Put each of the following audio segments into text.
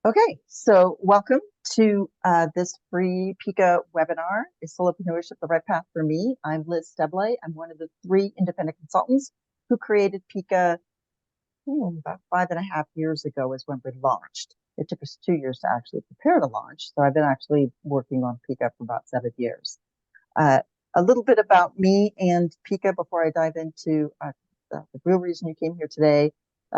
Okay, so welcome to this free PICA webinar. Is Solopreneurship the right path for me? I'm Liz Stebley. I'm one of the 3 independent consultants who created PICA about 5.5 years ago is when we launched. It took us 2 years to actually prepare the launch. So I've been actually working on PICA for about 7 years. A little bit about me and PICA before I dive into the real reason you came here today.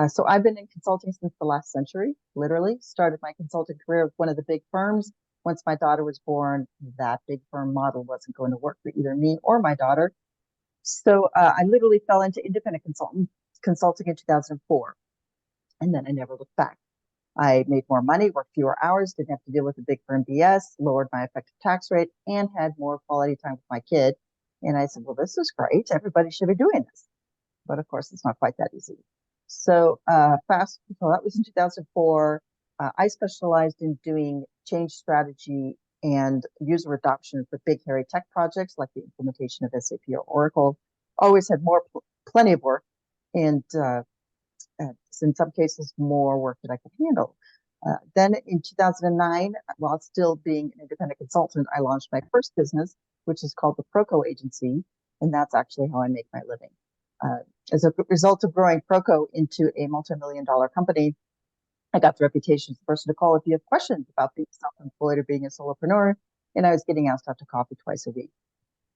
So I've been in consulting since the last century, literally. Started my consulting career with one of the big firms. Once my daughter was born, that big firm model wasn't going to work for either me or my daughter. So I literally fell into independent consulting in 2004. And then I never looked back. I made more money, worked fewer hours, didn't have to deal with the big firm BS, lowered my effective tax rate, and had more quality time with my kid. And I said, well, this is great. Everybody should be doing this. But of course, it's not quite that easy. So that was in 2004. I specialized in doing change strategy and user adoption for big, hairy tech projects like the implementation of SAP or Oracle. Always had plenty of work, and in some cases, more work that I could handle. Then in 2009, while still being an independent consultant, I launched my first business, which is called the Proco Agency, and that's actually how I make my living. As a result of growing Proco into a multi-million-dollar company, I got the reputation as the person to call if you have questions about being self-employed or being a solopreneur, and I was getting asked out to coffee twice a week,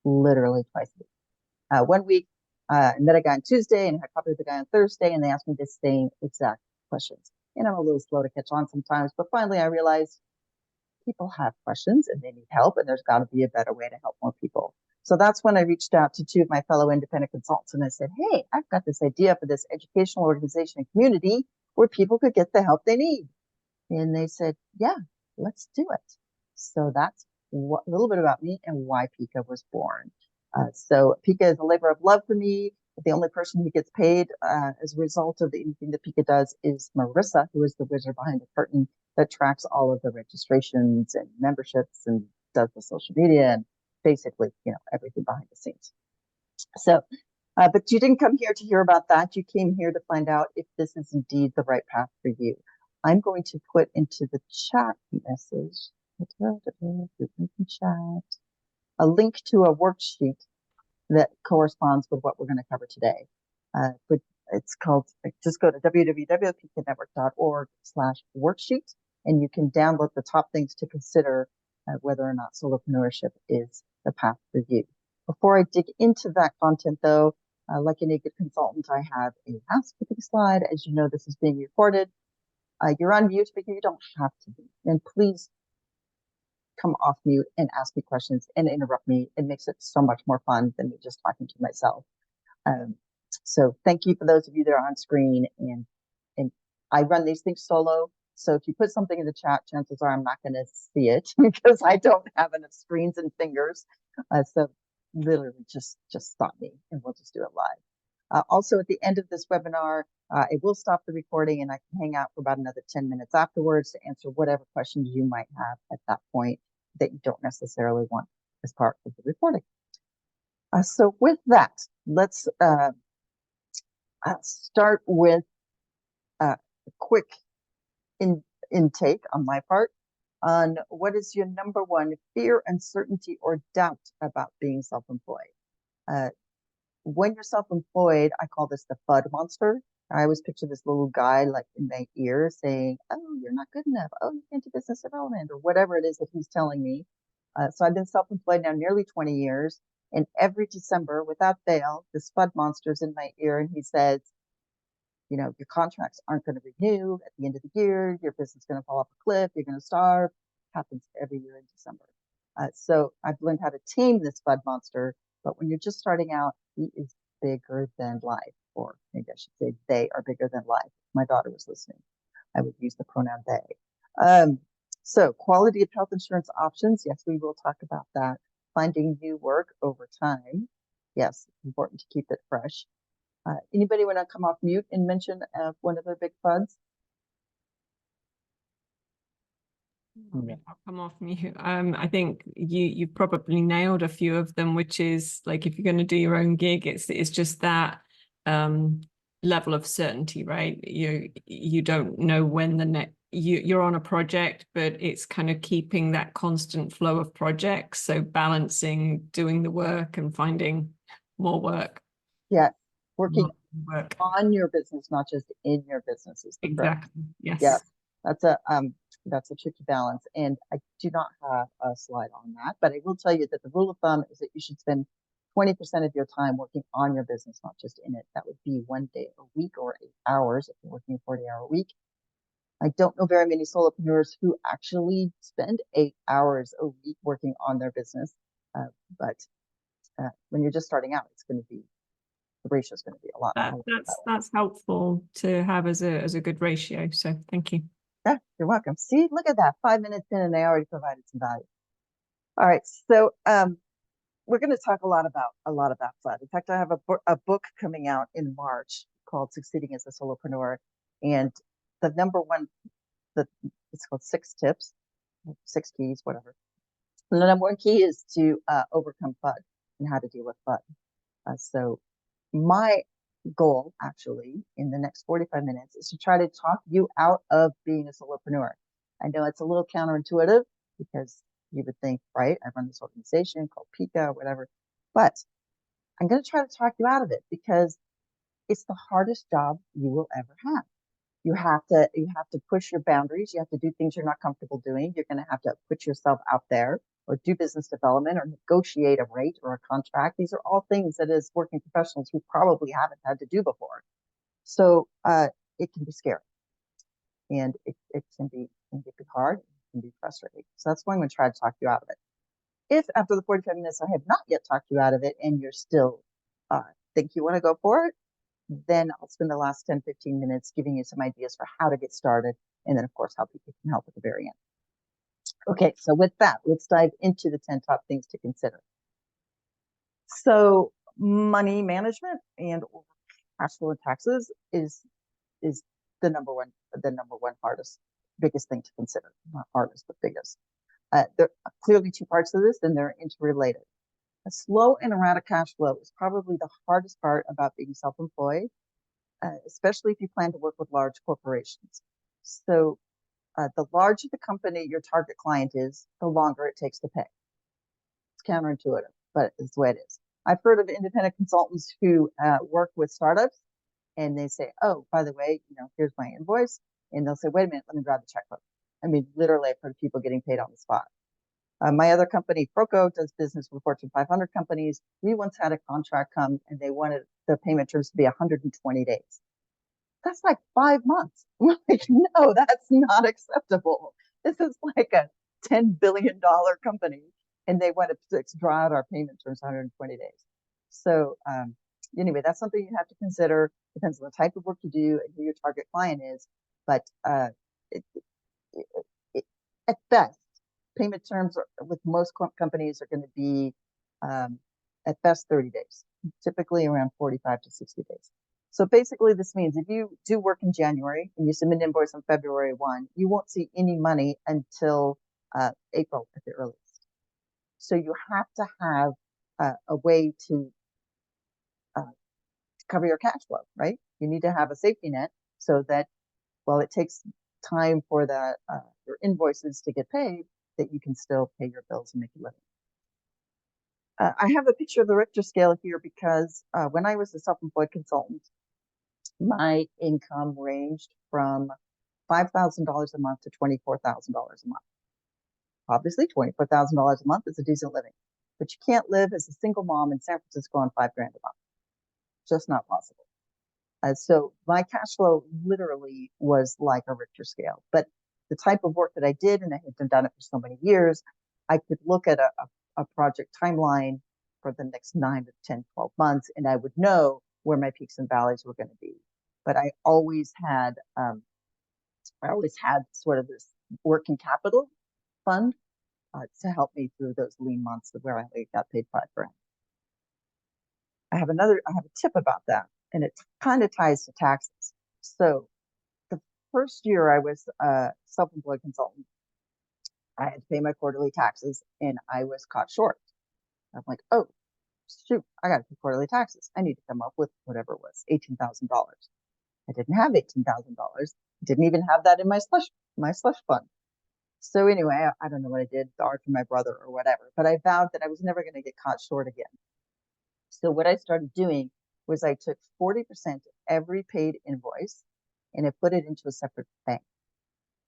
literally twice a week. One week, I met a guy on Tuesday and had coffee with a guy on Thursday, and they asked me the same exact questions. And I'm a little slow to catch on sometimes, but finally I realized people have questions and they need help, and there's got to be a better way to help more people. So that's when I reached out to 2 of my fellow independent consultants and I said, hey, I've got this idea for this educational organization and community where people could get the help they need. And they said, yeah, let's do it. So that's a little bit about me and why PICA was born. So PICA is a labor of love for me. The only person who gets paid as a result of anything that PICA does is Marissa, who is the wizard behind the curtain that tracks all of the registrations and memberships and does the social media and basically, everything behind the scenes. So, but you didn't come here to hear about that. You came here to find out if this is indeed the right path for you. I'm going to put into the chat message, a link to a worksheet that corresponds with what we're going to cover today. But it's called, just go to www.piccanetwork.org/worksheet, and you can download the top things to consider whether or not solopreneurship is the path for you. Before I dig into that content, though, like any good consultant, I have a housekeeping slide. As you know, this is being recorded. You're on mute, but you don't have to be. And please come off mute and ask me questions and interrupt me. It makes it so much more fun than me just talking to myself. So thank you for those of you that are on screen. And I run these things solo. So if you put something in the chat, chances are I'm not going to see it because I don't have enough screens and fingers. So literally just stop me and we'll just do it live. Also, at the end of this webinar, it will stop the recording and I can hang out for about another 10 minutes afterwards to answer whatever questions you might have at that point that you don't necessarily want as part of the recording. So with that, let's start with a quick intake on my part on what is your number one fear, uncertainty, or doubt about being self-employed. When you're self-employed, I call this the FUD monster. I always picture this little guy like in my ear saying, oh, you're not good enough. Oh, you can't do business development or whatever it is that he's telling me. So I've been self-employed now nearly 20 years. And every December, without fail, this FUD monster's in my ear and he says, your contracts aren't going to renew at the end of the year. Your business is going to fall off a cliff. You're going to starve. Happens every year in December. So I've learned how to tame this FUD monster. But when you're just starting out, he is bigger than life. Or maybe I should say they are bigger than life. If my daughter was listening, I would use the pronoun they. So quality of health insurance options. Yes, we will talk about that. Finding new work over time. Yes, it's important to keep it fresh. Anybody want to come off mute and mention one of their big FUDs? I'll come off mute. I think you probably nailed a few of them, which is like if you're going to do your own gig, it's just that level of certainty, right? You don't know when the you're on a project, but it's kind of keeping that constant flow of projects. So balancing doing the work and finding more work. Yeah, working Work. on your business, not just in your business, is the correct. Exactly. Yes. Yes, that's a tricky balance, and I do not have a slide on that, but I will tell you that the rule of thumb is that you should spend 20% of your time working on your business, not just in it. That would be 1 day a week or 8 hours if you're working a 40-hour week. I don't know very many solopreneurs who actually spend 8 hours a week working on their business, but when you're just starting out, it's going to be, the ratio is going to be a lot. That's helpful to have as a good ratio. So thank you. Yeah, you're welcome. See, look at that. 5 minutes in and they already provided some value. All right. So we're going to talk a lot about FUD. In fact, I have a book coming out in March called Succeeding as a Solopreneur. And the number one, it's called 6 tips, 6 keys, whatever. And the number one key is to overcome FUD and how to deal with FUD. So my goal actually in the next 45 minutes is to try to talk you out of being a solopreneur. I know it's a little counterintuitive because you would think, right, I run this organization called PICA or whatever, but I'm going to try to talk you out of it because it's the hardest job you will ever have. You have to push your boundaries. You have to do things you're not comfortable doing. You're going to have to put yourself out there or do business development or negotiate a rate or a contract. These are all things that as working professionals we probably haven't had to do before. So it can be scary, and it can be hard. It can be frustrating. So that's why I'm going to try to talk you out of it. If after the 45 minutes I have not yet talked you out of it and you're still think you want to go for it, then I'll spend the last 10, 15 minutes giving you some ideas for how to get started. And then, of course, how people can help at the very end. Okay, so with that, let's dive into the 10 top things to consider. So money management and cash flow and taxes is the number one hardest, biggest thing to consider. Not hardest, but biggest. There are clearly 2 parts of this, and they're interrelated. A slow and erratic cash flow is probably the hardest part about being self-employed, especially if you plan to work with large corporations. So the larger the company your target client is, the longer it takes to pay. It's counterintuitive, but it's the way it is. I've heard of independent consultants who work with startups, and they say, oh, by the way, here's my invoice. And they'll say, wait a minute, let me grab the checkbook. I mean, literally, I've heard of people getting paid on the spot. My other company, Proco, does business with Fortune 500 companies. We once had a contract come and they wanted their payment terms to be 120 days. That's like 5 months. Like, no, that's not acceptable. This is like a $10 billion company and they want to draw out our payment terms 120 days. So anyway, that's something you have to consider. Depends on the type of work you do and who your target client is. But at best, payment terms with most companies are going to be at best 30 days, typically around 45 to 60 days. So basically this means if you do work in January and you submit an invoice on February 1, you won't see any money until April at the earliest. So you have to have a way to cover your cash flow, right? You need to have a safety net so that while it takes time for your invoices to get paid, that you can still pay your bills and make a living. I have a picture of the Richter scale here because when I was a self-employed consultant, my income ranged from $5,000 a month to $24,000 a month. Obviously, $24,000 a month is a decent living, but you can't live as a single mom in San Francisco on $5,000 a month. Just not possible. So my cash flow literally was like a Richter scale, but the type of work that I did, and I had done it for so many years, I could look at a project timeline for the next 9 to 10, 12 months, and I would know where my peaks and valleys were going to be. But I always had sort of this working capital fund to help me through those lean months where I got paid $5,000. I have a tip about that, and it kind of ties to taxes. So the first year I was a self-employed consultant, I had to pay my quarterly taxes and I was caught short. I'm like, oh, shoot, I got to pay quarterly taxes. I need to come up with whatever it was, $18,000. I didn't have $18,000. Didn't even have that in my slush fund. So anyway, I don't know what I did, borrowed from my brother or whatever, but I vowed that I was never going to get caught short again. So what I started doing was I took 40% of every paid invoice and I put it into a separate bank,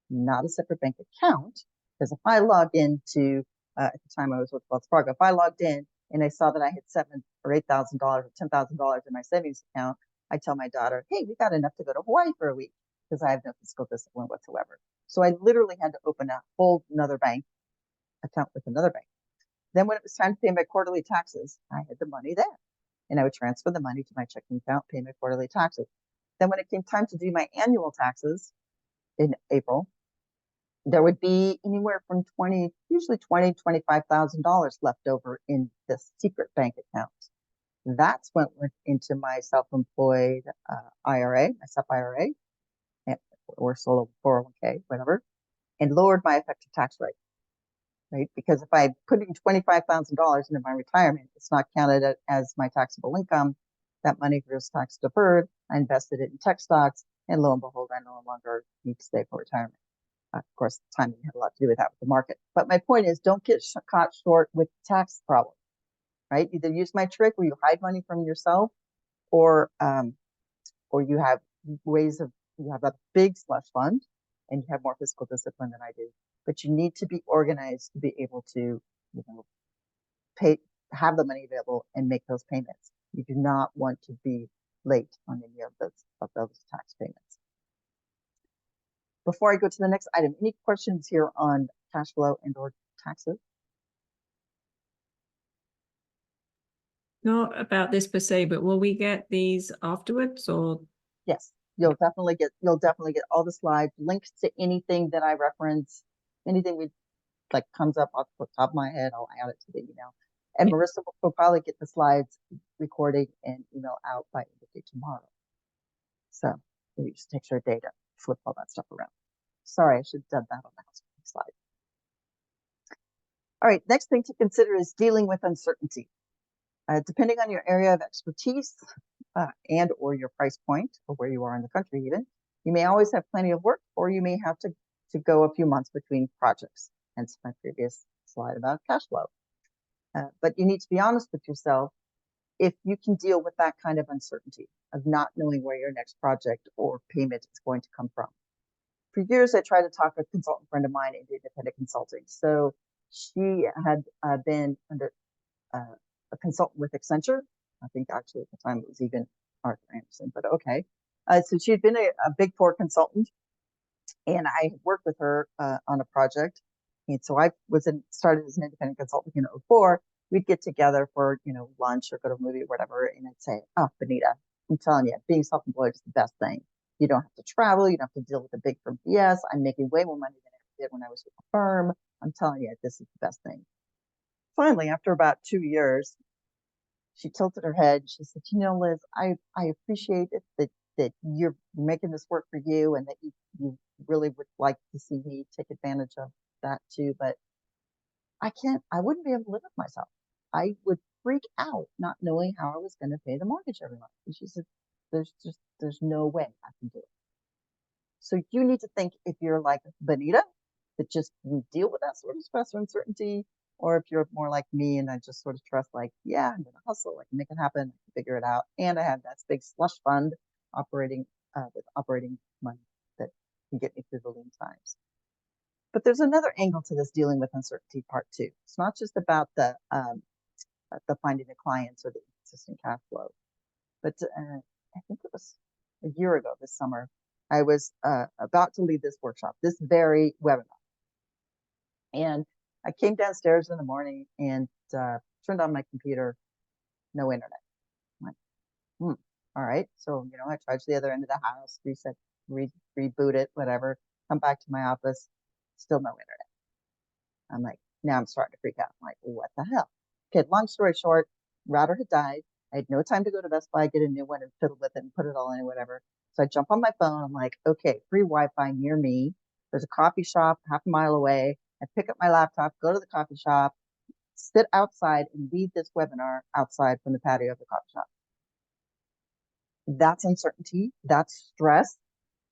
not a separate bank account. Because if I logged into, at the time I was with Wells Fargo, if I logged in and I saw that I had $7,000 or $8,000 or $10,000 in my savings account, I tell my daughter, hey, we got enough to go to Hawaii for a week, because I have no fiscal discipline whatsoever. So I literally had to open a whole another bank account with another bank. Then when it was time to pay my quarterly taxes, I had the money there. And I would transfer the money to my checking account, pay my quarterly taxes. Then when it came time to do my annual taxes in April, there would be anywhere from usually $25,000 left over in this secret bank account. That's what went into my self-employed IRA, my SEP IRA, or solo 401k, whatever, and lowered my effective tax rate. Right? Because if I put in $25,000 into my retirement, it's not counted as my taxable income. That money goes tax deferred. I invested it in tech stocks, and lo and behold, I no longer need to save for retirement. Of course, timing had a lot to do with that with the market. But my point is, don't get caught short with tax problems, right? Either use my trick where you hide money from yourself, or you have you have a big slush fund and you have more fiscal discipline than I do. But you need to be organized to be able to, have the money available and make those payments. You do not want to be late on any of those tax payments. Before I go to the next item, any questions here on cash flow and or taxes? Not about this per se, but will we get these afterwards, or? Yes, you'll definitely get all the slides, links to anything that I reference, anything we like comes up off the top of my head, I'll add it to the email. And Marissa will probably get the slides recording and email out by end of day tomorrow. So it just takes her a day to flip all that stuff around. Sorry, I should have done that on the housekeeping slide. All right, next thing to consider is dealing with uncertainty. Depending on your area of expertise and or your price point, or where you are in the country even, you may always have plenty of work, or you may have to go a few months between projects. Hence my previous slide about cash flow. But you need to be honest with yourself if you can deal with that kind of uncertainty of not knowing where your next project or payment is going to come from. For years, I tried to talk a consultant friend of mine into independent consulting. So she had been under a consultant with Accenture. I think actually at the time it was even Arthur Anderson, but okay. So she had been a Big Four consultant, and I had worked with her on a project. And so I started as an independent consultant in 2004. We'd get together for, lunch or go to a movie or whatever. And I'd say, oh, Benita, I'm telling you, being self-employed is the best thing. You don't have to travel. You don't have to deal with the big firm BS. I'm making way more money than I did when I was with the firm. I'm telling you, this is the best thing. Finally, after about 2 years, she tilted her head. She said, Liz, I appreciate it that you're making this work for you, and that you really would like to see me take advantage of that too. But I wouldn't be able to live with myself. I would freak out not knowing how I was going to pay the mortgage every month. And she said, there's no way I can do it. So you need to think if you're like Benita, that just you deal with that sort of stress or uncertainty, or if you're more like me and I just sort of trust, like, yeah, I'm going to hustle, I can make it happen, I can figure it out. And I have that big slush fund operating with operating money that can get me through the lean times. But there's another angle to this dealing with uncertainty part too. It's not just about the finding the clients or the existing cash flow, but I think it was a year ago this summer, I was about to lead this workshop, this very webinar. And I came downstairs in the morning and turned on my computer, no internet. I'm like, all right. So, I tried to the other end of the house, reboot it, whatever, come back to my office, still no internet. I'm like, now I'm starting to freak out. I'm like, what the hell? Okay, long story short, router had died. I had no time to go to Best Buy, get a new one and fiddle with it and put it all in, whatever. So I jump on my phone. I'm like, okay, free Wi-Fi near me. There's a coffee shop half a mile away. I pick up my laptop, go to the coffee shop, sit outside and lead this webinar outside from the patio of the coffee shop. That's uncertainty, that's stress.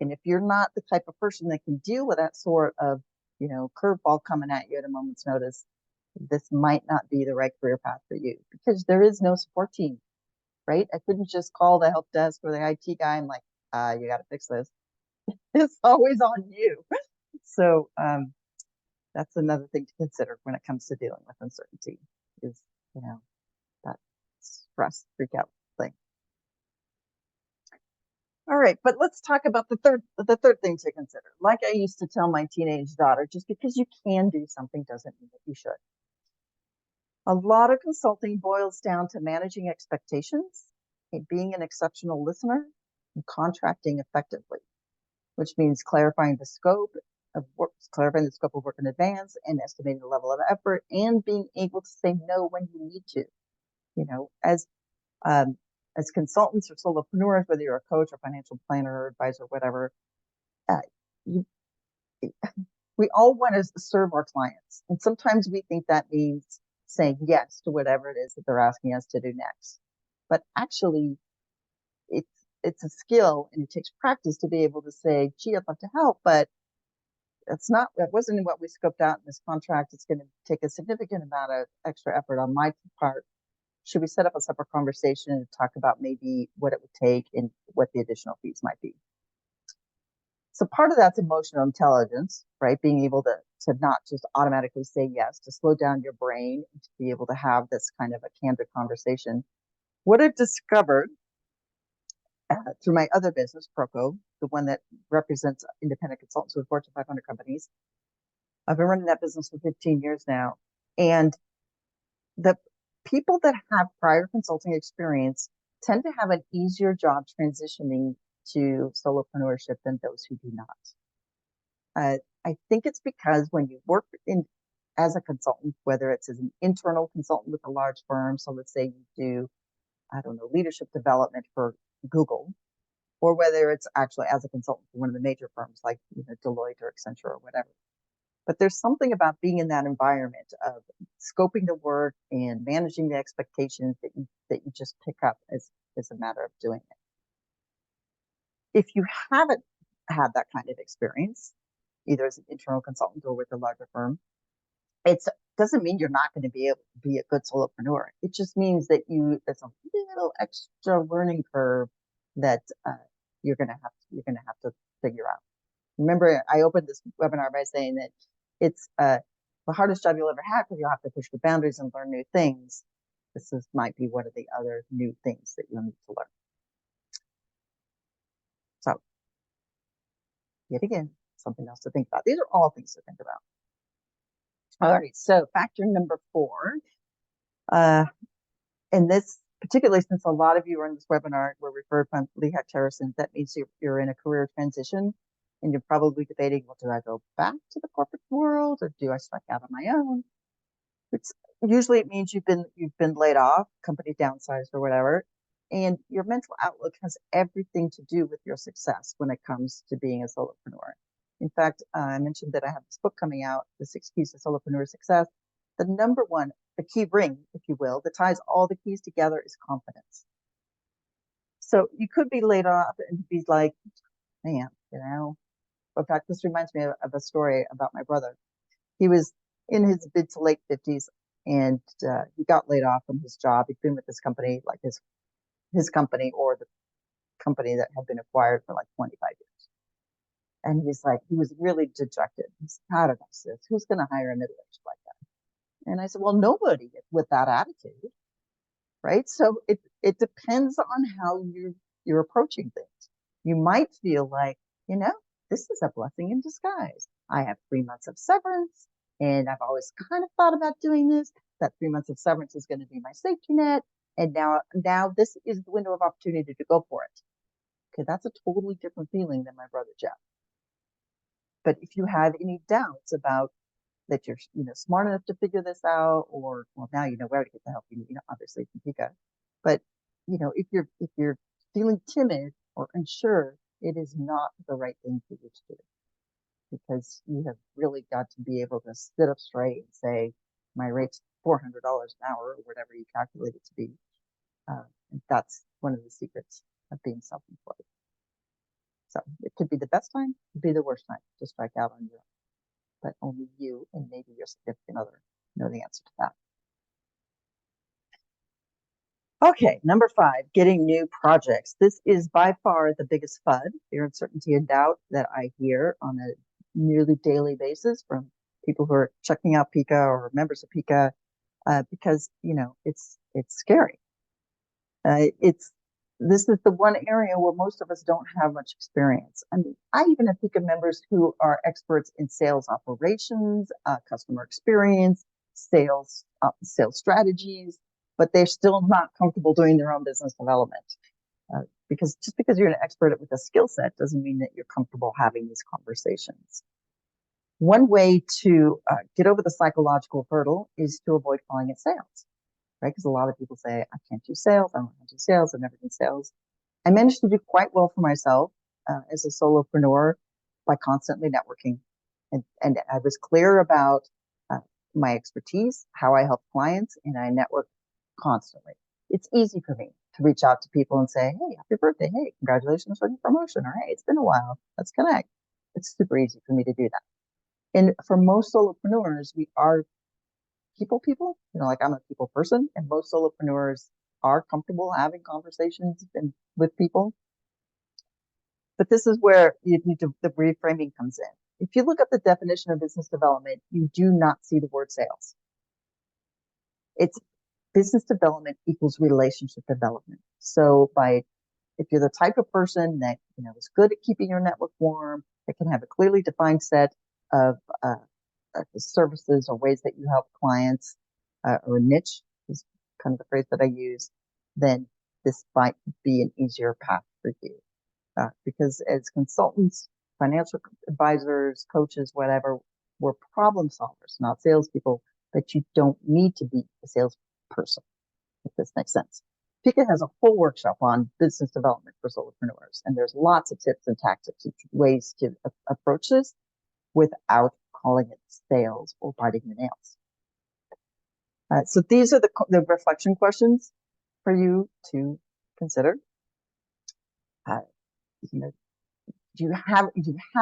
And if you're not the type of person that can deal with that sort of, curveball coming at you at a moment's notice, this might not be the right career path for you because there is no support team, right? I couldn't just call the help desk or the IT guy and like, you got to fix this. It's always on you. So that's another thing to consider when it comes to dealing with uncertainty is, that stress, freak out thing. All right, but let's talk about the third thing to consider. Like I used to tell my teenage daughter, just because you can do something doesn't mean that you should. A lot of consulting boils down to managing expectations, being an exceptional listener, and contracting effectively, which means clarifying the scope of work in advance and estimating the level of effort and being able to say no when you need to. As consultants or solopreneurs, whether you're a coach or financial planner or advisor, whatever, you, we all want to serve our clients. And sometimes we think that means saying yes to whatever it is that they're asking us to do next. But actually, it's a skill and it takes practice to be able to say, gee, I'd love to help, but that wasn't what we scoped out in this contract. It's going to take a significant amount of extra effort on my part. Should we set up a separate conversation and talk about maybe what it would take and what the additional fees might be? So part of that's emotional intelligence, right? Being able to not just automatically say yes, to slow down your brain, and to be able to have this kind of a candid conversation. What I've discovered through my other business, Proco, the one that represents independent consultants with Fortune 500 companies, I've been running that business for 15 years now. And the people that have prior consulting experience tend to have an easier job transitioning to solopreneurship than those who do not. I think it's because when you work as a consultant, whether it's as an internal consultant with a large firm, so let's say you do, I don't know, leadership development for Google, or whether it's actually as a consultant for one of the major firms like Deloitte or Accenture or whatever. But there's something about being in that environment of scoping the work and managing the expectations that you just pick up as a matter of doing it. If you haven't had that kind of experience, either as an internal consultant or with a larger firm, it doesn't mean you're not going to be able to be a good solopreneur. It just means that there's a little extra learning curve that you're going to have to figure out. Remember, I opened this webinar by saying that it's the hardest job you'll ever have because you'll have to push the boundaries and learn new things. This might be one of the other new things that you'll need to learn. So, yet again, something else to think about. These are all things to think about. All right, so factor number 4. And this, particularly since a lot of you are in this webinar were referred by Lehigh Harrison, that means you're in a career transition. And you're probably debating, well, do I go back to the corporate world or do I strike out on my own? Usually it means you've been laid off, company downsized or whatever, and your mental outlook has everything to do with your success when it comes to being a solopreneur. In fact, I mentioned that I have this book coming out, The 6 Keys to Solopreneur Success. The number one, the key ring, if you will, that ties all the keys together is confidence. So you could be laid off and be like, man, in fact, this reminds me of a story about my brother. He was in his mid to late 50s and he got laid off from his job. He'd been with this company, like his company or the company that had been acquired for like 25 years. And he was really dejected. He's how did I say this? Who's going to hire a middle-aged like that? And I said, well, nobody with that attitude, right? So it depends on how you're approaching things. You might feel like, this is a blessing in disguise. I have 3 months of severance, and I've always kind of thought about doing this. That 3 months of severance is going to be my safety net. And now this is the window of opportunity to go for it. Okay, that's a totally different feeling than my brother Jeff. But if you have any doubts about that you're smart enough to figure this out, or well, now you know where to get the help you need, obviously from PICA. But if you're feeling timid or unsure, it is not the right thing for you to do, because you have really got to be able to sit up straight and say, my rate's $400 an hour or whatever you calculate it to be. And that's one of the secrets of being self-employed. So it could be the best time, it could be the worst time to strike out on your own. But only you and maybe your significant other know the answer to that. Okay, number 5, getting new projects. This is by far the biggest FUD, fear, uncertainty, and doubt, that I hear on a nearly daily basis from people who are checking out PICA or members of PICA, because it's scary. This is the one area where most of us don't have much experience. I mean, I even have PICA members who are experts in sales operations, customer experience, sales strategies, but they're still not comfortable doing their own business development. Because just because you're an expert with a skill set doesn't mean that you're comfortable having these conversations. One way to get over the psychological hurdle is to avoid calling it sales, right? Because a lot of people say, I can't do sales, I don't want to do sales, I've never done sales. I managed to do quite well for myself as a solopreneur by constantly networking. And I was clear about my expertise, how I help clients, and I network constantly. It's easy for me to reach out to people and say, hey, happy birthday. Hey, congratulations on your promotion. Or hey, it's been a while. Let's connect. It's super easy for me to do that. And for most solopreneurs, we are people, like I'm a people person, and most solopreneurs are comfortable having conversations with people. But this is where the reframing comes in. If you look up the definition of business development, you do not see the word sales. It's business development equals relationship development. So if you're the type of person that is good at keeping your network warm, that can have a clearly defined set of services or ways that you help clients, or a niche is kind of the phrase that I use, then this might be an easier path for you. Because as consultants, financial advisors, coaches, whatever, we're problem solvers, not salespeople, but you don't need to be a salesperson, if this makes sense. PICA has a full workshop on business development for solopreneurs, and there's lots of tips and tactics and ways to approach this without calling it sales or biting the nails. So these are the reflection questions for you to consider. Do you have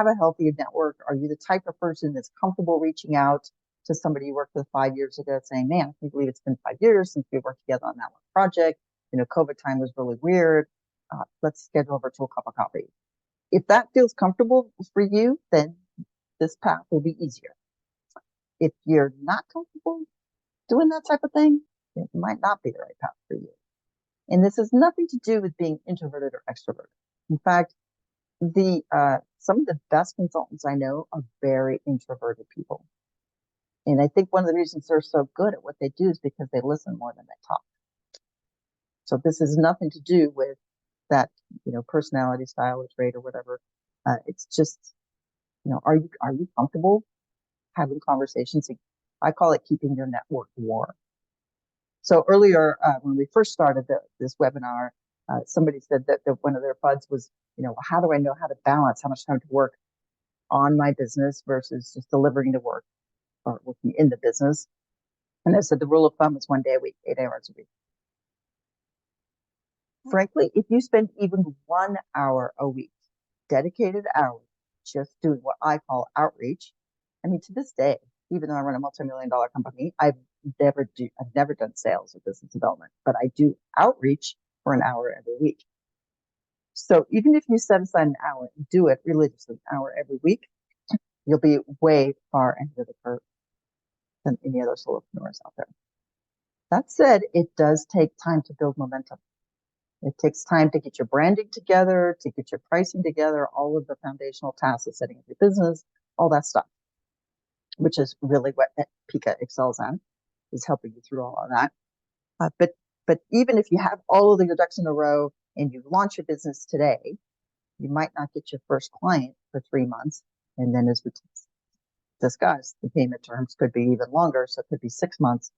a healthy network? Are you the type of person that's comfortable reaching out to somebody you worked with 5 years ago saying, man, I can't believe it's been 5 years since we worked together on that one project. COVID time was really weird. Let's schedule a virtual cup of coffee. If that feels comfortable for you, then this path will be easier. If you're not comfortable doing that type of thing, it might not be the right path for you. And this has nothing to do with being introverted or extroverted. In fact, some of the best consultants I know are very introverted people. And I think one of the reasons they're so good at what they do is because they listen more than they talk. So this has nothing to do with that, personality style or trait or whatever. It's just, are you comfortable having conversations? I call it keeping your network warm. So earlier, when we first started this webinar, somebody said that one of their FUDs was, how do I know how to balance how much time to work on my business versus just delivering the work or working in the business? And I said the rule of thumb is 1 day a week, 8 hours a week. Frankly, if you spend even 1 hour a week, dedicated hour, just doing what I call outreach, I mean, to this day, even though I run a multi-million-dollar company, I've never done sales or business development, but I do outreach for an hour every week. So even if you set aside an hour and do it religiously, an hour every week, you'll be way far ahead of the curve than any other solopreneurs out there. That said, it does take time to build momentum. It takes time to get your branding together, to get your pricing together, all of the foundational tasks of setting up your business, all that stuff, which is really what PICA excels at, is helping you through all of that. But even if you have all of your ducks in a row and you launch your business today, you might not get your first client for 3 months. And then as we discussed, the payment terms could be even longer. So it could be 6 months.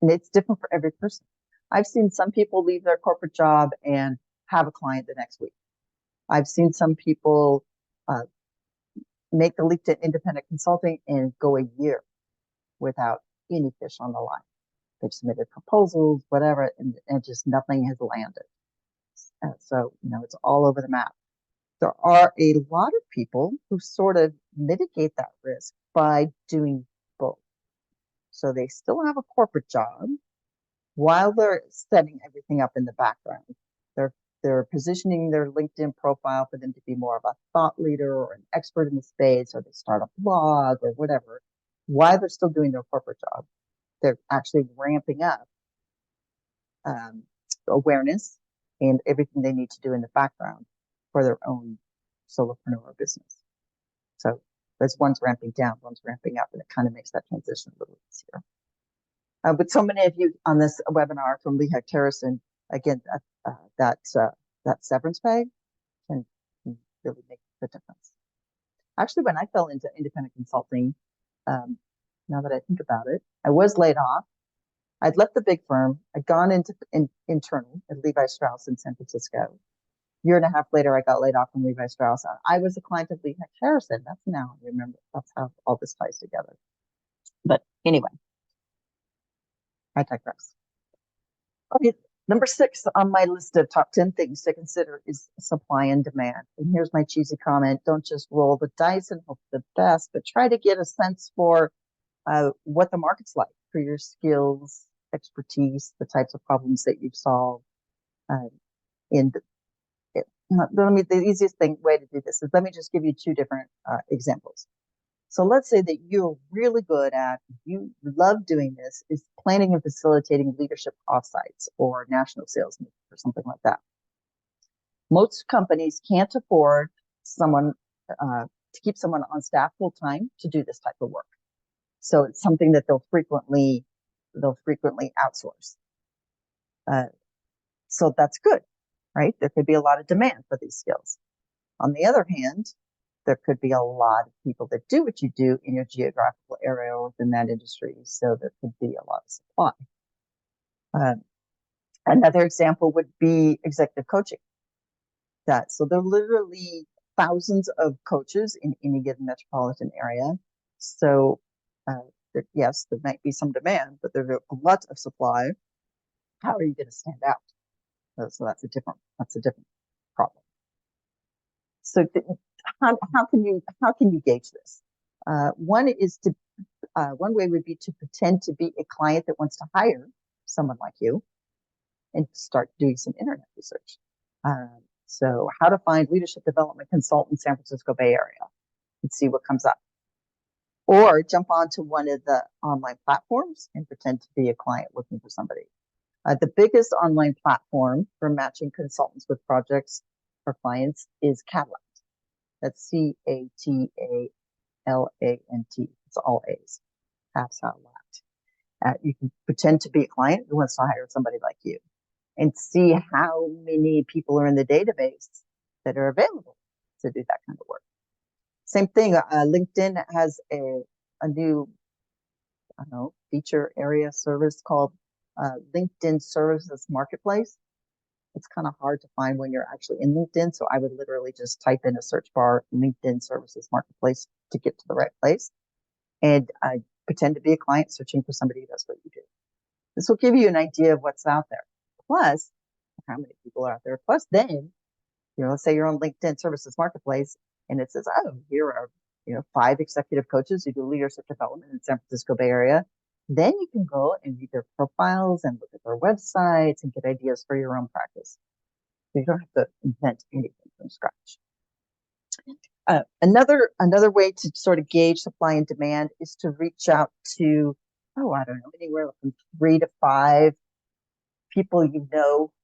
And it's different for every person. I've seen some people leave their corporate job and have a client the next week. I've seen some people make the leap to independent consulting and go a year without any fish on the line. They've submitted proposals, whatever, and just nothing has landed. So, it's all over the map. There are a lot of people who sort of mitigate that risk by doing both. So they still have a corporate job while they're setting everything up in the background. They're positioning their LinkedIn profile for them to be more of a thought leader or an expert in the space, or they start a blog or whatever. While they're still doing their corporate job, they're actually ramping up awareness and everything they need to do in the background for their own solopreneur business. So there's one's ramping down, one's ramping up, and it kind of makes that transition a little easier. But so many of you on this webinar from Lehigh Harrison, again, that severance pay can really make the difference. Actually, when I fell into independent consulting, now that I think about it, I was laid off. I'd left the big firm. I'd gone into internal at Levi Strauss in San Francisco. Year and a half later, I got laid off from Levi Strauss. I was a client of Lehigh Harrison. That's now I remember. That's how all this ties together. But anyway, I digress. Okay, number 6 on my list of top 10 things to consider is supply and demand. And here's my cheesy comment. Don't just roll the dice and hope for the best, but try to get a sense for what the market's like for your skills, expertise, the types of problems that you've solved. The easiest way to do this is let me just give you 2 different examples. So let's say that you're really good at, you love doing this, is planning and facilitating leadership offsites or national sales meetings or something like that. Most companies can't afford someone to keep someone on staff full time to do this type of work. So it's something that they'll frequently outsource. So that's good, right? There could be a lot of demand for these skills. On the other hand, there could be a lot of people that do what you do in your geographical area or within that industry. So there could be a lot of supply. Another example would be executive coaching. So there are literally thousands of coaches in any given metropolitan area. So yes, there might be some demand, but there's a lot of supply. How are you going to stand out? So that's a different problem. So how can you gauge this? One way would be to pretend to be a client that wants to hire someone like you and start doing some internet research. So how to find leadership development consultant in San Francisco Bay Area and see what comes up. Or jump onto one of the online platforms and pretend to be a client looking for somebody. The biggest online platform for matching consultants with projects for clients is Catalent. That's CATALANT. It's all A's. You can pretend to be a client who wants to hire somebody like you and see how many people are in the database that are available to do that kind of work. Same thing, LinkedIn has a new, feature area service called LinkedIn Services Marketplace. It's kind of hard to find when you're actually in LinkedIn. So I would literally just type in a search bar, LinkedIn Services Marketplace, to get to the right place. And I pretend to be a client searching for somebody who does what you do. This will give you an idea of what's out there. Plus, how many people are out there. Plus, then, let's say you're on LinkedIn Services Marketplace and it says, oh, here are 5 executive coaches who do leadership development in San Francisco Bay Area. Then you can go and read their profiles and look at their websites and get ideas for your own practice. You don't have to invent anything from scratch. Another way to sort of gauge supply and demand is to reach out to, anywhere from 3 to 5 people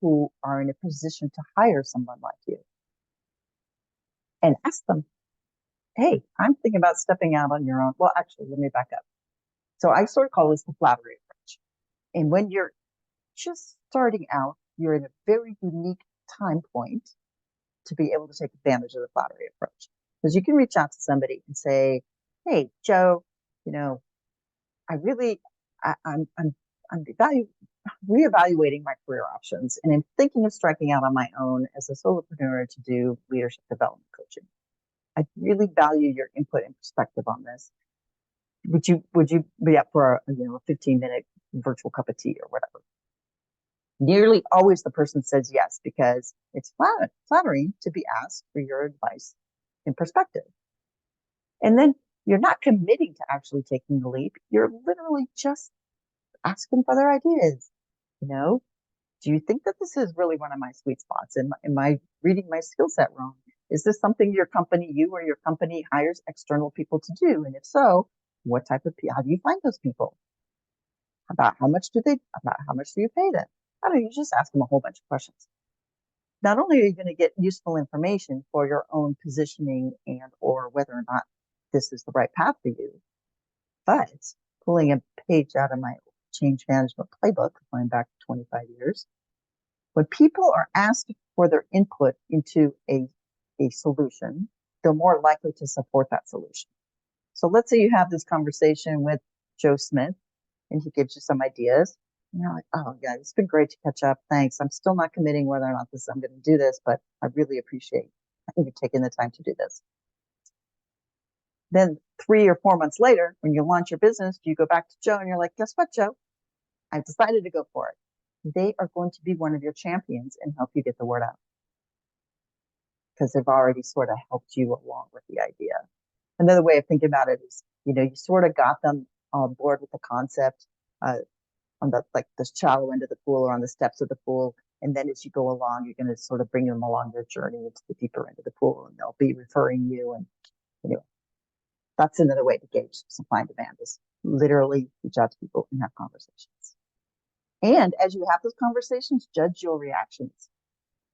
who are in a position to hire someone like you. And ask them, hey, I'm thinking about stepping out on your own. Well, actually, let me back up. So I sort of call this the flattery approach. And when you're just starting out, you're in a very unique time point to be able to take advantage of the flattery approach. Because you can reach out to somebody and say, hey, Joe, I'm reevaluating my career options, and I'm thinking of striking out on my own as a solopreneur to do leadership development coaching. I really value your input and perspective on this. Would you be up for a 15-minute virtual cup of tea or whatever? Nearly always the person says yes because it's flattering to be asked for your advice and perspective. And then you're not committing to actually taking the leap. You're literally just asking for their ideas. You know, do you think that this is really one of my sweet spots? Am I reading my skill set wrong? Is this something you or your company hires external people to do? And if so, what type of people, how do you find those people? About how much do you pay them? I don't know, you just ask them a whole bunch of questions. Not only are you going to get useful information for your own positioning and or whether or not this is the right path for you, but pulling a page out of my change management playbook, going back 25 years, when people are asked for their input into a solution, they're more likely to support that solution. So let's say you have this conversation with Joe Smith and he gives you some ideas. And you're like, oh, yeah, it's been great to catch up. Thanks. I'm still not committing whether or not I'm going to do this, but I really appreciate you taking the time to do this. Then 3 or 4 months later, when you launch your business, you go back to Joe and you're like, guess what, Joe? I've decided to go for it. They are going to be one of your champions and help you get the word out because they've already sort of helped you along with the idea. Another way of thinking about it is, you sort of got them on board with the concept on the shallow end of the pool or on the steps of the pool. And then as you go along, you're going to sort of bring them along their journey into the deeper end of the pool, and they'll be referring you. And anyway, that's another way to gauge supply and demand is literally reach out to people and have conversations. And as you have those conversations, judge your reactions.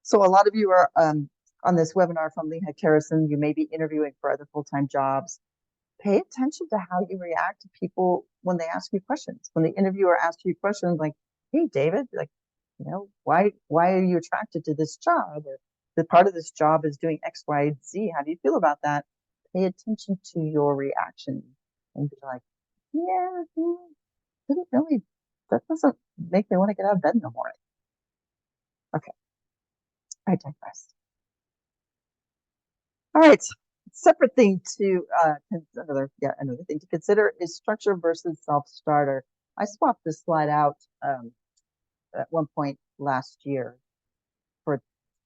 So a lot of you are on this webinar from Lehigh Harrison. You may be interviewing for other full-time jobs. Pay attention to how you react to people when they ask you questions. When the interviewer asks you questions like, hey, David, like, why are you attracted to this job? Or the part of this job is doing X, Y, and Z. How do you feel about that? Pay attention to your reaction and be like, yeah, didn't really, that doesn't make me want to get out of bed in the morning. Okay, I digress. All right, separate thing to another thing to consider is structure versus self-starter. I swapped this slide out at one point last year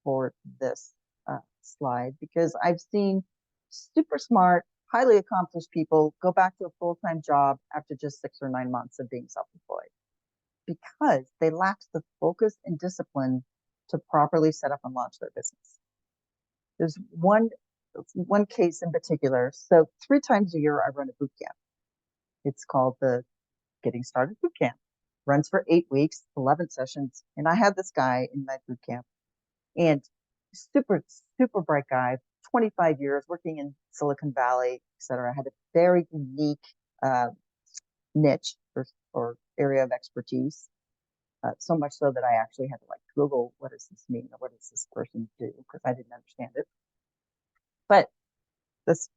for this slide because I've seen super smart, highly accomplished people go back to a full-time job after just 6 or 9 months of being self-employed because they lacked the focus and discipline to properly set up and launch their business. There's one case in particular. So 3 times a year, I run a boot camp. It's called the Getting Started Boot Camp. Runs for 8 weeks, 11 sessions. And I had this guy in my boot camp and super, super bright guy, 25 years working in Silicon Valley, et cetera. Had a very unique niche or area of expertise. So much so that I actually had to Google, what does this mean? Or what does this person do? Because I didn't understand it. But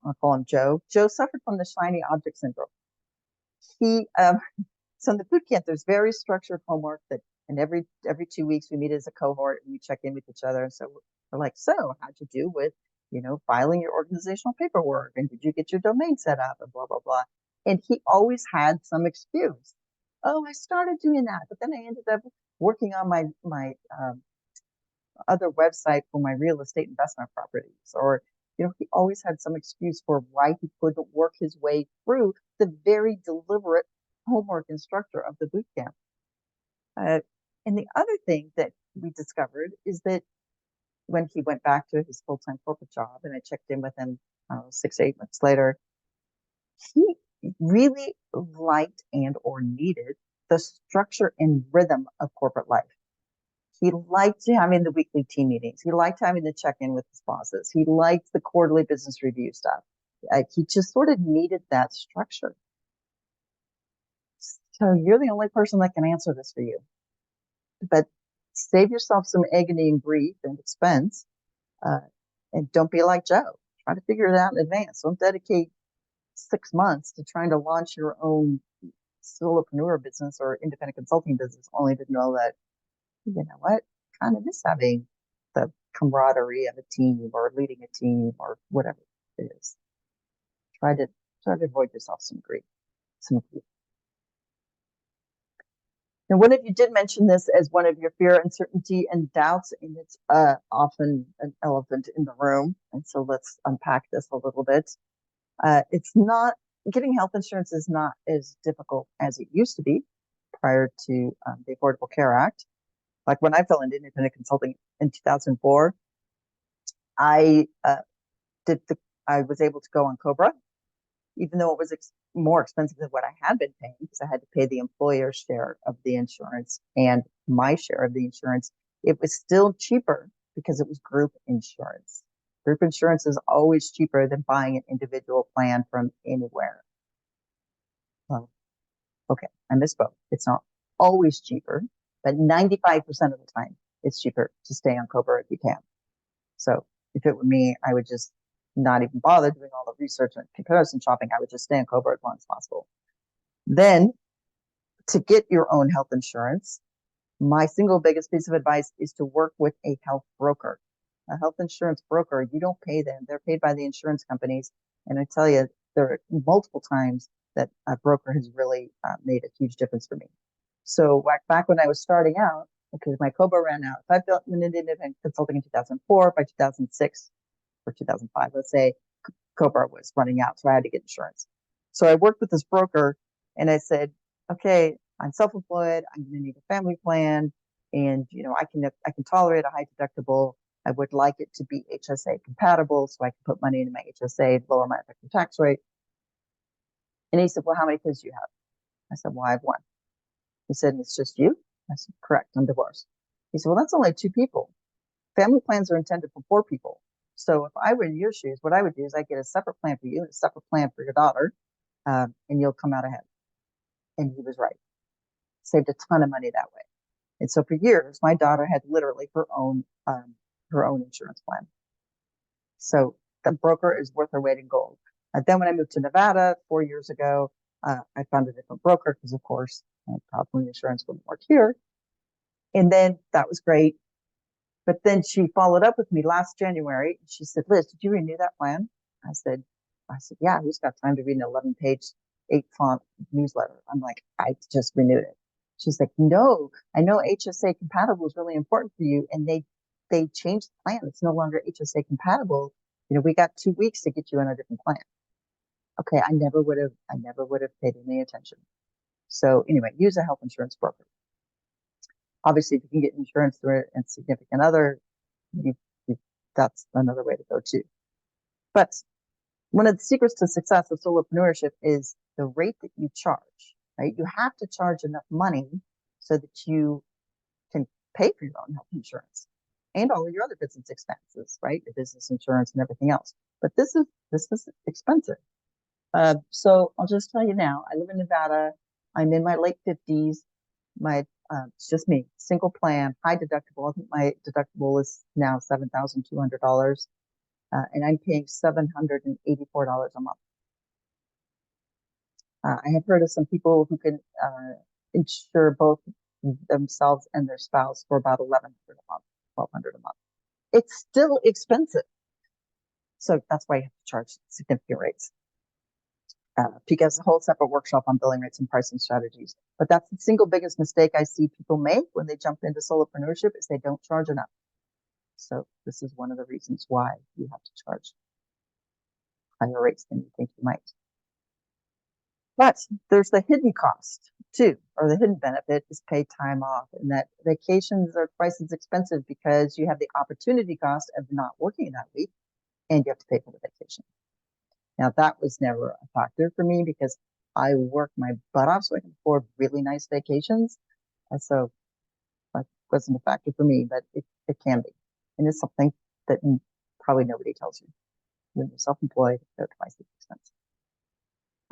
I'll call him Joe. Joe suffered from the shiny object syndrome. He, so in the boot camp, there's very structured homework and every 2 weeks we meet as a cohort and we check in with each other. And so we're like, so how'd you do with, filing your organizational paperwork? And did you get your domain set up and blah, blah, blah. And he always had some excuse. Oh, I started doing that, but then I ended up working on my other website for my real estate investment properties. Or, he always had some excuse for why he couldn't work his way through the very deliberate homework and structure of the boot camp. And the other thing that we discovered is that when he went back to his full-time corporate job, and I checked in with him 6, 8 months later, he really liked and or needed the structure and rhythm of corporate life. He liked having the weekly team meetings. He liked having to check in with his bosses. He liked the quarterly business review stuff. He just sort of needed that structure. So you're the only person that can answer this for you. But save yourself some agony and grief and expense. And don't be like Joe. Try to figure it out in advance. Don't dedicate 6 months to trying to launch your own solopreneur business or independent consulting business, only to know that, kind of miss having the camaraderie of a team or leading a team or whatever it is. Try to avoid yourself some grief. And one of you did mention this as one of your fear, uncertainty, and doubts, and it's often an elephant in the room. And so let's unpack this a little bit. It's not, getting health insurance is not as difficult as it used to be prior to the Affordable Care Act. Like when I fell into independent consulting in 2004, I was able to go on COBRA, even though it was more expensive than what I had been paying, because I had to pay the employer's share of the insurance and my share of the insurance. It was still cheaper because it was group insurance. Group insurance is always cheaper than buying an individual plan from anywhere. Well, okay, I misspoke. It's not always cheaper, but 95% of the time, it's cheaper to stay on COBRA if you can. So if it were me, I would just not even bother doing all the research and comparison shopping. I would just stay on COBRA as long as possible. Then to get your own health insurance, my single biggest piece of advice is to work with a health broker. A health insurance broker, you don't pay them. They're paid by the insurance companies. And I tell you, there are multiple times that a broker has really made a huge difference for me. So back when I was starting out, because my COBRA ran out, if I built an independent consulting in 2004, by 2006 or 2005, let's say, COBRA was running out, so I had to get insurance. So I worked with this broker and I said, okay, I'm self-employed, I'm going to need a family plan, and I can tolerate a high deductible. I would like it to be HSA compatible so I can put money into my HSA, lower my effective tax rate. And he said, well, how many kids do you have? I said, well, I have one. He said, it's just you? I said, correct, I'm divorced. He said, well, that's only 2 people. Family plans are intended for 4 people. So if I were in your shoes, what I would do is I'd get a separate plan for you and a separate plan for your daughter, and you'll come out ahead. And he was right. Saved a ton of money that way. And so for years, my daughter had literally her own insurance plan. So the broker is worth her weight in gold. Then when I moved to Nevada 4 years ago, I found a different broker because, of course, California insurance wouldn't work here. And then that was great. But then she followed up with me last January. She said, Liz, did you renew that plan? I said, yeah, who's got time to read an 11-page, 8-font newsletter? I'm like, I just renewed it. She's like, no, I know HSA compatible is really important for you. And they changed the plan. It's no longer HSA compatible. We got 2 weeks to get you on a different plan. Okay, I never would have paid any attention. So anyway, use a health insurance broker. Obviously, if you can get insurance through a significant other, that's another way to go too. But one of the secrets to success of solopreneurship is the rate that you charge, right? You have to charge enough money so that you can pay for your own health insurance and all of your other business expenses, right? Your business insurance and everything else. But this is expensive. So I'll just tell you now, I live in Nevada. I'm in my late 50s. It's just me, single plan, high deductible. I think my deductible is now $7,200, and I'm paying $784 a month. I have heard of some people who can insure both themselves and their spouse for about $1,100 a month, $1,200 a month. It's still expensive, so that's why you have to charge significant rates. PICA has a whole separate workshop on billing rates and pricing strategies. But that's the single biggest mistake I see people make when they jump into solopreneurship is they don't charge enough. So this is one of the reasons why you have to charge higher rates than you think you might. But there's the hidden cost too, or the hidden benefit is paid time off, and that vacations are twice as expensive because you have the opportunity cost of not working that week and you have to pay for the vacation. Now, that was never a factor for me because I work my butt off so I can afford really nice vacations. And so that wasn't a factor for me, but it can be. And it's something that probably nobody tells you. When you're self-employed, they're twice as expensive.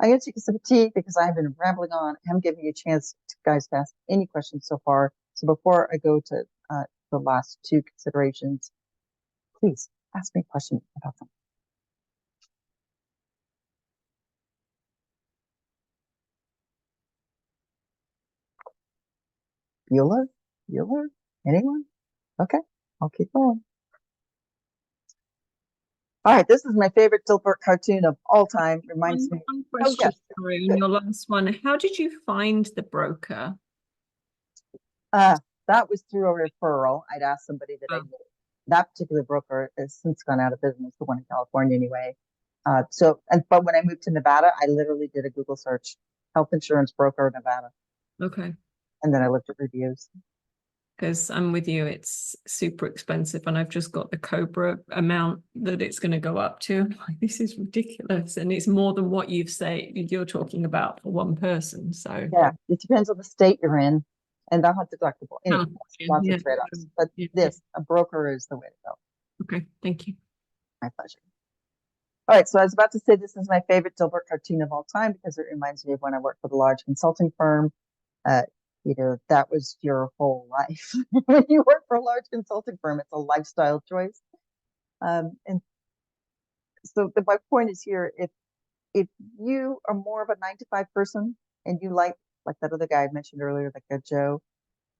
I'm going to take a sip of tea because I've been rambling on. I'm giving you a chance, guys, to ask any questions so far. So before I go to the last 2 considerations, please ask me a question about them. Bueller? Anyone? Okay, I'll keep going. All right, this is my favorite Dilbert cartoon of all time. Reminds me. One question, sorry, on your last one. How did you find the broker? That was through a referral. I'd asked somebody that I Oh, knew. That particular broker has since gone out of business, the one in California anyway. But when I moved to Nevada, I literally did a Google search, health insurance broker Nevada, okay. and then I looked at reviews. Because I'm with you, it's super expensive, and I've just got the Cobra amount that it's going to go up to. Like, this is ridiculous, and it's more than what you're talking about for one person. So Yeah, it depends on the state you're in, and the deductible. Anyway, lots yeah, of trade-offs, but yeah. a broker is the way to go. Okay, thank you. My pleasure. All right, so I was about to say this is my favorite Dilbert cartoon of all time because it reminds me of when I worked for the large consulting firm. Uh, that was your whole life. When you work for a large consulting firm, it's a lifestyle choice. And so my point is here, if you are more of a 9 to 5 person and you like that other guy I mentioned earlier, like Joe,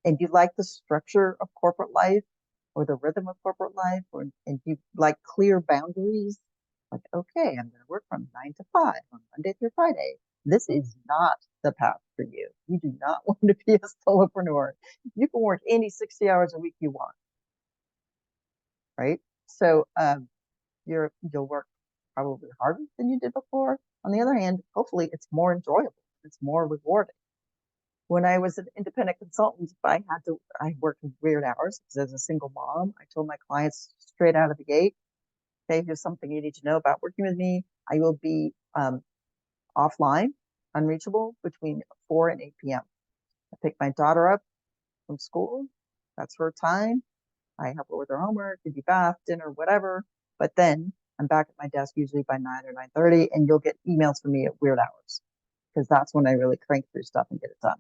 and you like the structure of corporate life or the rhythm of corporate life, and you like clear boundaries, like, okay, I'm going to work from 9 to 5 on Monday through Friday. This is not the path for you. You do not want to be a solopreneur. You can work any 60 hours a week you want, right? So you'll work probably harder than you did before. On the other hand, hopefully it's more enjoyable. It's more rewarding. When I was an independent consultant, I worked weird hours because as a single mom, I told my clients straight out of the gate, hey, here's something you need to know about working with me. I will be offline, unreachable between 4 and 8 p.m. I pick my daughter up from school. That's her time. I help her with her homework, give you bath, dinner, whatever. But then I'm back at my desk usually by 9 or 9:30, and you'll get emails from me at weird hours because that's when I really crank through stuff and get it done.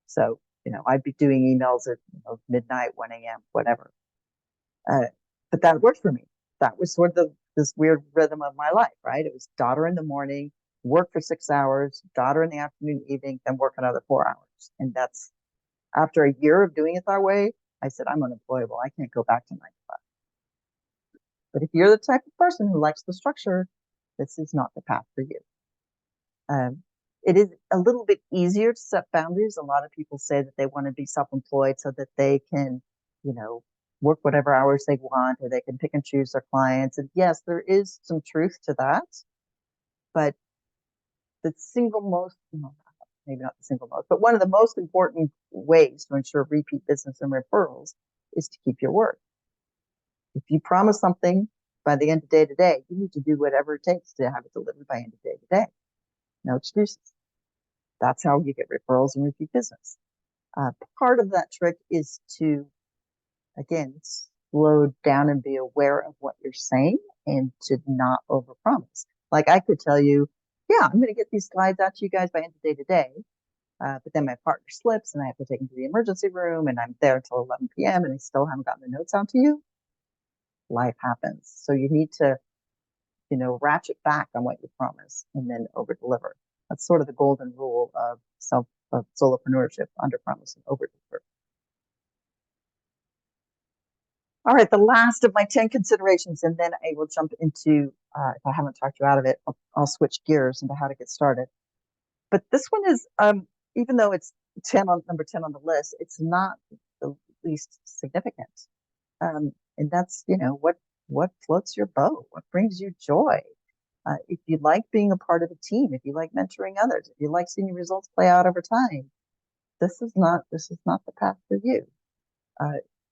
So, I'd be doing emails at midnight, 1 a.m., whatever. But that worked for me. That was sort of this weird rhythm of my life, right? It was daughter in the morning, work for 6 hours, daughter in the afternoon, evening, then work another 4 hours. And that's after a year of doing it that way, I said, I'm unemployable. I can't go back to 9 to 5. But if you're the type of person who likes the structure, this is not the path for you. It is a little bit easier to set boundaries. A lot of people say that they want to be self-employed so that they can, work whatever hours they want, or they can pick and choose their clients. And yes, there is some truth to that. But the single most, maybe not the single most, but one of the most important ways to ensure repeat business and referrals is to keep your word. If you promise something by the end of day to day, you need to do whatever it takes to have it delivered by end of day to day. No excuses. That's how you get referrals and repeat business. Part of that trick is to, again, slow down and be aware of what you're saying and to not overpromise. Like I could tell you, yeah, I'm going to get these slides out to you guys by end of day today. But then my partner slips and I have to take him to the emergency room and I'm there until 11 p.m. and I still haven't gotten the notes out to you. Life happens. So you need to, ratchet back on what you promise and then over deliver. That's sort of the golden rule of solopreneurship: under promise and over deliver. All right, the last of my 10 considerations, and then I will jump into, if I haven't talked you out of it, I'll switch gears into how to get started. But this one is, even though it's number 10 on the list, it's not the least significant. And that's, what floats your boat, what brings you joy. If you like being a part of a team, if you like mentoring others, if you like seeing your results play out over time, this is not the path for you.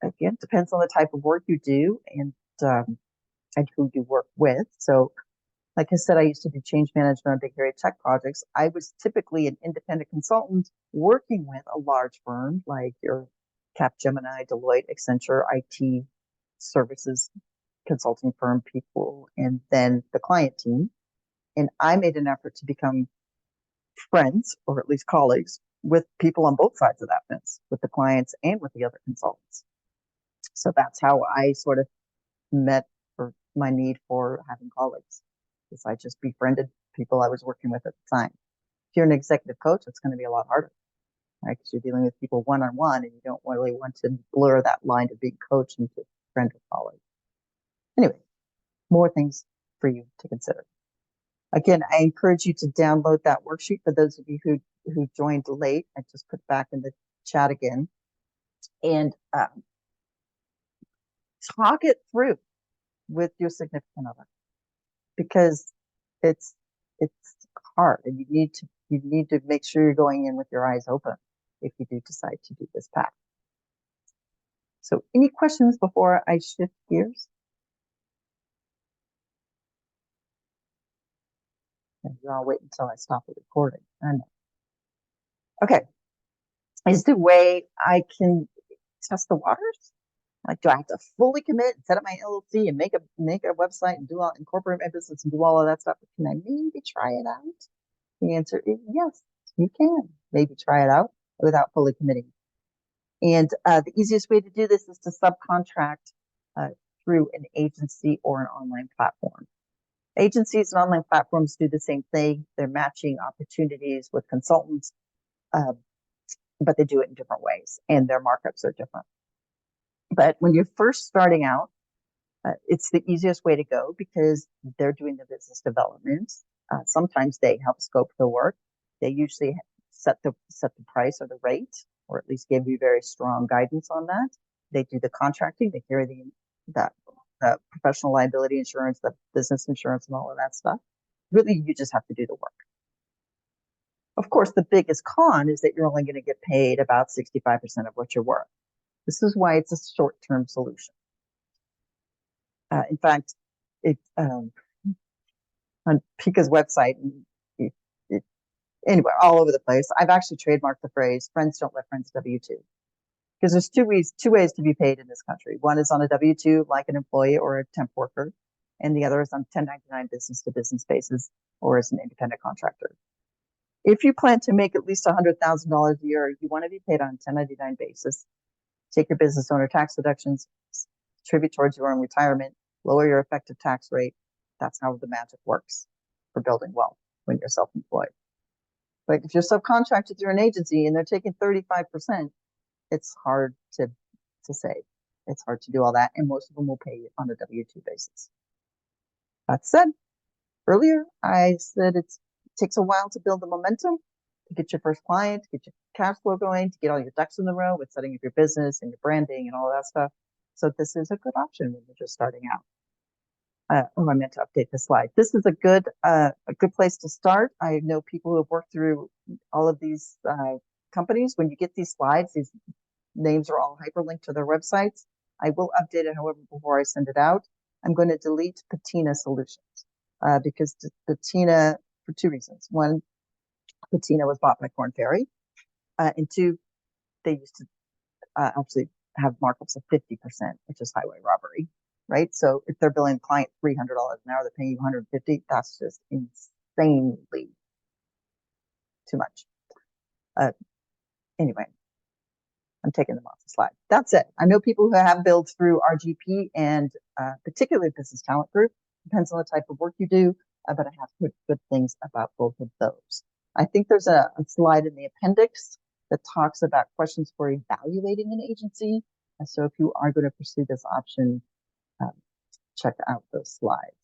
Again, it depends on the type of work you do and who you work with. So, like I said, I used to do change management on big area tech projects. I was typically an independent consultant working with a large firm like your Capgemini, Deloitte, Accenture, IT services consulting firm people, and then the client team. And I made an effort to become friends, or at least colleagues, with people on both sides of that fence, with the clients and with the other consultants. So that's how I sort of met for my need for having colleagues, because I just befriended people I was working with at the time. If you're an executive coach, it's going to be a lot harder, right? Because you're dealing with people one-on-one and you don't really want to blur that line of being coach into friend or colleague. Anyway, more things for you to consider. Again, I encourage you to download that worksheet for those of you who joined late. I just put back in the chat again. and talk it through with your significant other, because it's hard, and you need to make sure you're going in with your eyes open if you do decide to do this path. So any questions before I shift gears? And you're all waiting until I stop the recording. I know. Okay. Is the way I can test the waters? Like, do I have to fully commit and set up my LLC and make a website and incorporate my business and do all of that stuff? Can I maybe try it out? The answer is yes, you can maybe try it out without fully committing. And the easiest way to do this is to subcontract through an agency or an online platform. Agencies and online platforms do the same thing. They're matching opportunities with consultants, but they do it in different ways, and their markups are different. But when you're first starting out, it's the easiest way to go because they're doing the business development. Sometimes they help scope the work. They usually set the price or the rate, or at least give you very strong guidance on that. They do the contracting. They carry the professional liability insurance, the business insurance, and all of that stuff. Really, you just have to do the work. Of course, the biggest con is that you're only going to get paid about 65% of what you're worth. This is why it's a short-term solution. In fact, on PICA's website, anyway, all over the place, I've actually trademarked the phrase, friends don't let friends W-2. Because there's two ways to be paid in this country. One is on a W-2, like an employee or a temp worker, and the other is on 1099 business-to-business basis or as an independent contractor. If you plan to make at least $100,000 a year, you want to be paid on a 1099 basis. Take your business owner tax deductions, contribute towards your own retirement, lower your effective tax rate. That's how the magic works for building wealth when you're self-employed. But if you're subcontracted through an agency and they're taking 35%, it's hard to say. It's hard to do all that, and most of them will pay you on a W-2 basis. That said, earlier I said it takes a while to build the momentum, to get your first client, to get your cash flow going, to get all your ducks in a row with setting up your business and your branding and all that stuff. So this is a good option when you're just starting out. I meant to update the slide. This is a good place to start. I know people who have worked through all of these companies. When you get these slides, these names are all hyperlinked to their websites. I will update it, however, before I send it out. I'm going to delete Patina Solutions because Patina, for two reasons. One, Patina was bought by Korn Ferry, and two, they used to actually have markups of 50%, which is highway robbery, right? So if they're billing the client $300 an hour, they're paying you $150. That's just insanely too much. Anyway, I'm taking them off the slide. That's it. I know people who have billed through RGP and particularly Business Talent Group. Depends on the type of work you do, but I have good things about both of those. I think there's a slide in the appendix that talks about questions for evaluating an agency. And so if you are going to pursue this option, check out those slides.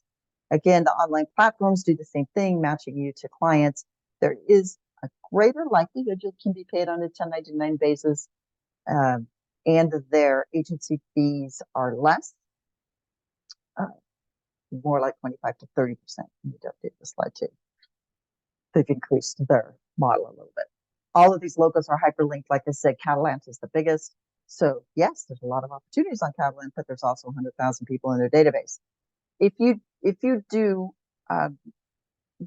Again, the online platforms do the same thing, matching you to clients. There is a greater likelihood you can be paid on a 1099 basis, and their agency fees are less, more like 25 to 30%. I need to update the slide too. They've increased their model a little bit. All of these logos are hyperlinked. Like I said, Catalant is the biggest. So yes, there's a lot of opportunities on Catalant, but there's also 100,000 people in their database. If you do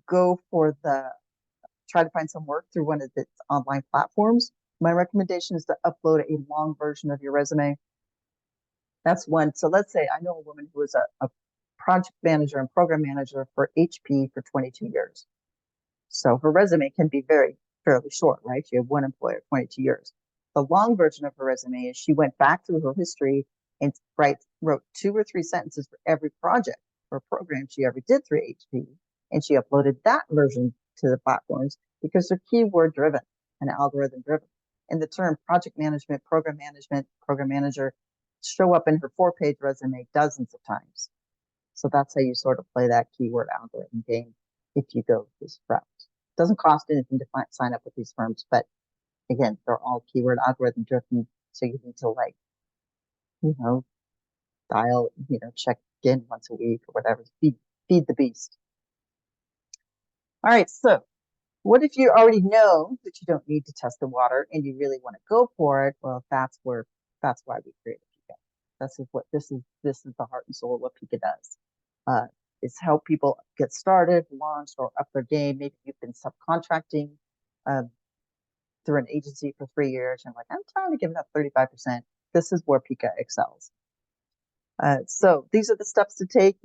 go for try to find some work through one of the online platforms, my recommendation is to upload a long version of your resume. That's one. So let's say I know a woman who was a project manager and program manager for HP for 22 years. So her resume can be fairly short, right? She had one employer, 22 years. The long version of her resume is she went back through her history and wrote 2 or 3 sentences for every project or program she ever did through HP. And she uploaded that version to the platforms because they're keyword driven and algorithm driven. And the term project management, program manager show up in her 4-page resume dozens of times. So that's how you sort of play that keyword algorithm game if you go this route. It doesn't cost anything to sign up with these firms, but again, they're all keyword algorithm driven. So you need to like, dial, check in once a week or whatever, feed the beast. All right, so what if you already know that you don't need to test the water and you really want to go for it? Well, that's why we created PICA. This is the heart and soul of what PICA does. Is help people get started, launched, or up their game. Maybe you've been subcontracting through an agency for 3 years and like, I'm trying to give it up 35%. This is where PICA excels. So these are the steps to take.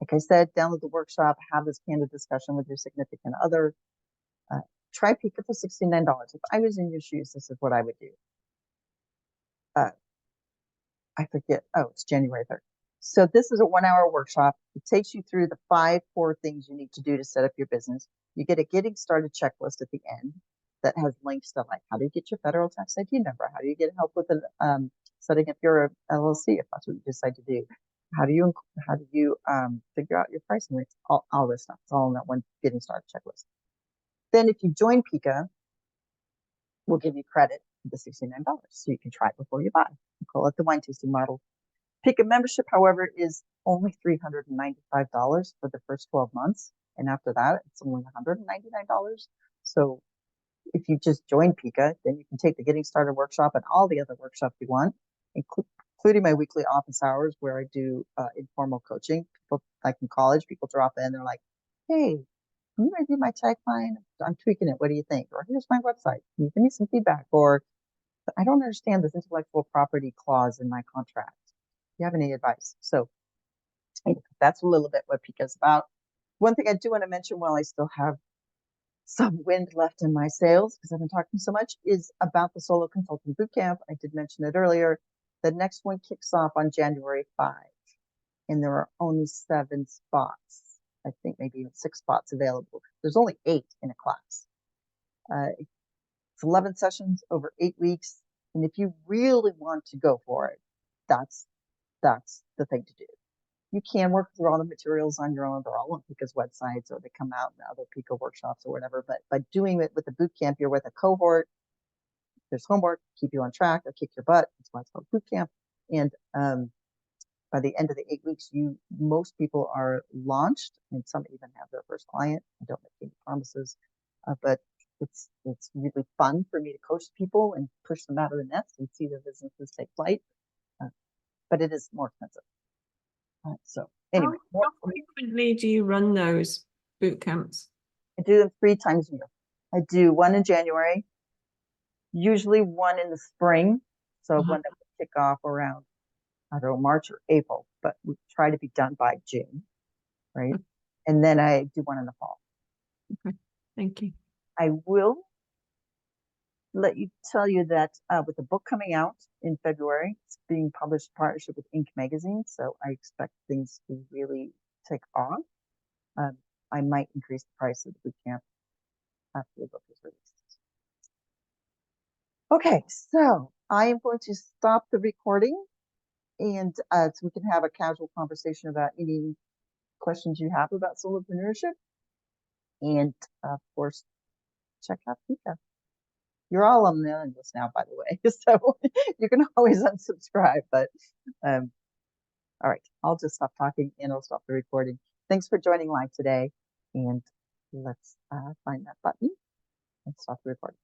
Like I said, download the workshop, have this candid discussion with your significant other. Try PICA for $69. If I was in your shoes, this is what I would do. I forget. Oh, it's January 3rd. So this is a 1-hour workshop. It takes you through the 5 core things you need to do to set up your business. You get a getting started checklist at the end that has links to like, how do you get your federal tax ID number? How do you get help with setting up your LLC if that's what you decide to do? How do you figure out your pricing rates? All this stuff. It's all in that one getting started checklist. Then if you join PICA, we'll give you credit for the $69. So you can try it before you buy. We call it the wine tasting model. PICA membership, however, is only $395 for the first 12 months. And after that, it's only $199. So if you just join PICA, then you can take the Getting Started workshop and all the other workshops you want, including my weekly office hours where I do informal coaching. People, like in college, people drop in, they're like, hey, can you review my tagline? I'm tweaking it. What do you think? Or here's my website. Can you give me some feedback? Or I don't understand this intellectual property clause in my contract. Do you have any advice? So that's a little bit what PICA is about. One thing I do want to mention while I still have some wind left in my sails, because I've been talking so much, is about the Solo Consulting Bootcamp. I did mention it earlier. The next one kicks off on January 5, and there are only 7 spots. I think maybe even 6 spots available. There's only 8 in a class. It's 11 sessions over 8 weeks. And if you really want to go for it, that's the thing to do. You can work through all the materials on your own. They're all on PICA's websites or they come out in other PICA workshops or whatever. But by doing it with the boot camp, you're with a cohort. There's homework, keep you on track, or kick your butt. That's why it's called boot camp. And by the end of the 8 weeks, most people are launched, and some even have their first client. I don't make any promises, but it's really fun for me to coach people and push them out of the nest and see their businesses take flight. But it is more expensive. So anyway, how frequently do you run those boot camps? I do them 3 times a year. I do one in January, usually one in the spring. So one that will kick off around, I don't know, March or April, but we try to be done by June, right? And then I do one in the fall. Okay, thank you. I will tell you that with the book coming out in February, it's being published in partnership with Inc. magazine, so I expect things to really take off. I might increase the price of the boot camp after the book is released. Okay, so I am going to stop the recording, and so we can have a casual conversation about any questions you have about solopreneurship. And of course, check out PICA. You're all on the mailing list now, by the way, so you can always unsubscribe. But all right, I'll just stop talking and I'll stop the recording. Thanks for joining live today, and let's find that button and stop the recording.